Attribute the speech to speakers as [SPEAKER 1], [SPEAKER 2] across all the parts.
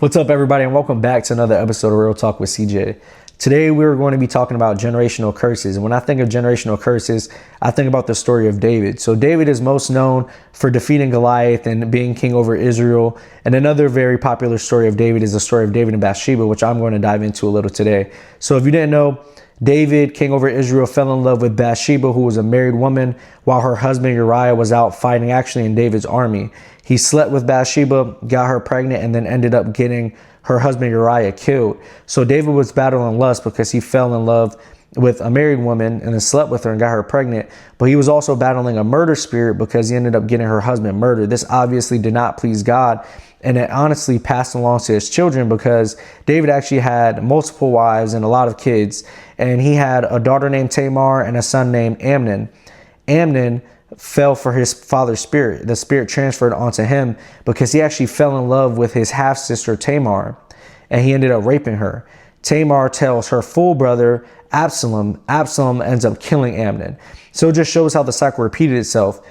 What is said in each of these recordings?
[SPEAKER 1] What's up, everybody, and welcome back to another episode of Real Talk with CJ. Today, we're going to be talking about generational curses. And when I think of generational curses, I think about the story of David. So David is most known for defeating Goliath and being king over Israel. And another very popular story of David is the story of David and Bathsheba, which I'm going to dive into a little today. So if you didn't know, David, king over Israel, fell in love with Bathsheba, who was a married woman, while her husband Uriah was out fighting actually in David's army. He slept with Bathsheba, got her pregnant, and then ended up getting her husband Uriah killed. So David was battling lust because he fell in love with a married woman and then slept with her and got her pregnant. But he was also battling a murder spirit because he ended up getting her husband murdered. This obviously did not please God. And it honestly passed along to his children because David actually had multiple wives and a lot of kids. And he had a daughter named Tamar and a son named Amnon. Amnon fell for his father's spirit. The spirit transferred onto him because he actually fell in love with his half-sister Tamar, and he ended up raping her. Tamar tells her full brother Absalom. Absalom ends up killing Amnon. So it just shows how the cycle repeated itself.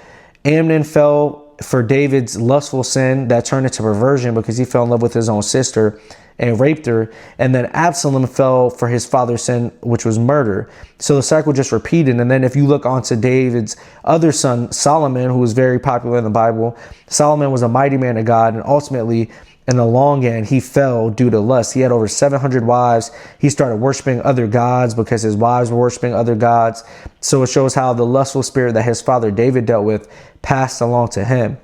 [SPEAKER 1] Amnon fell for David's lustful sin that turned into perversion because he fell in love with his own sister and raped her. And then Absalom fell for his father's sin, which was murder. So the cycle just repeated. And then if you look onto David's other son, Solomon, who was very popular in the Bible, Solomon was a mighty man of God. And ultimately, in the long end, he fell due to lust. He had over 700 wives. He started worshiping other gods because his wives were worshiping other gods. So it shows how the lustful spirit that his father David dealt with passed along to him.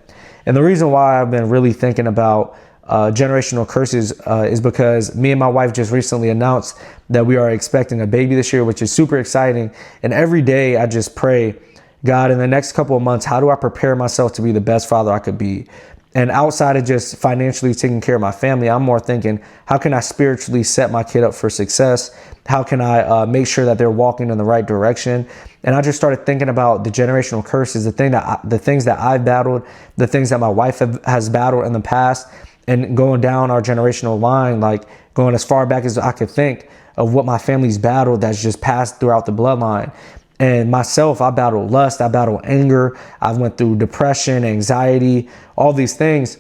[SPEAKER 1] And the reason why I've been really thinking about generational curses is because me and my wife just recently announced that we are expecting a baby this year, which is super exciting. And every day I just pray, God, in the next couple of months, how do I prepare myself to be the best father I could be? And outside of just financially taking care of my family, I'm more thinking, how can I spiritually set my kid up for success? How can I make sure that they're walking in the right direction? And I just started thinking about the generational curses, the things that I've battled, the things that my wife has battled in the past, and going down our generational line, like going as far back as I could think of what my family's battled that's just passed throughout the bloodline. And myself, I battled lust, I battled anger, I went through depression, anxiety, all these things.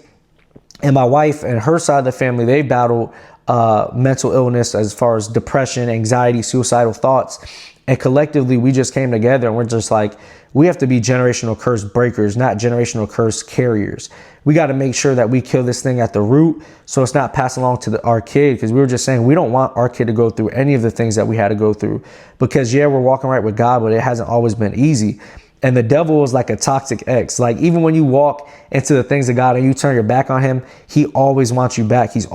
[SPEAKER 1] And my wife and her side of the family, they battled mental illness as far as depression, anxiety, suicidal thoughts. And collectively, we just came together and we're just like, we have to be generational curse breakers, not generational curse carriers. We got to make sure that we kill this thing at the root so it's not passed along to our kid, because we were just saying we don't want our kid to go through any of the things that we had to go through, because yeah, we're walking right with God, but it hasn't always been easy. And the devil is like a toxic ex. Like even when you walk into the things of God and you turn your back on him, he always wants you back. He's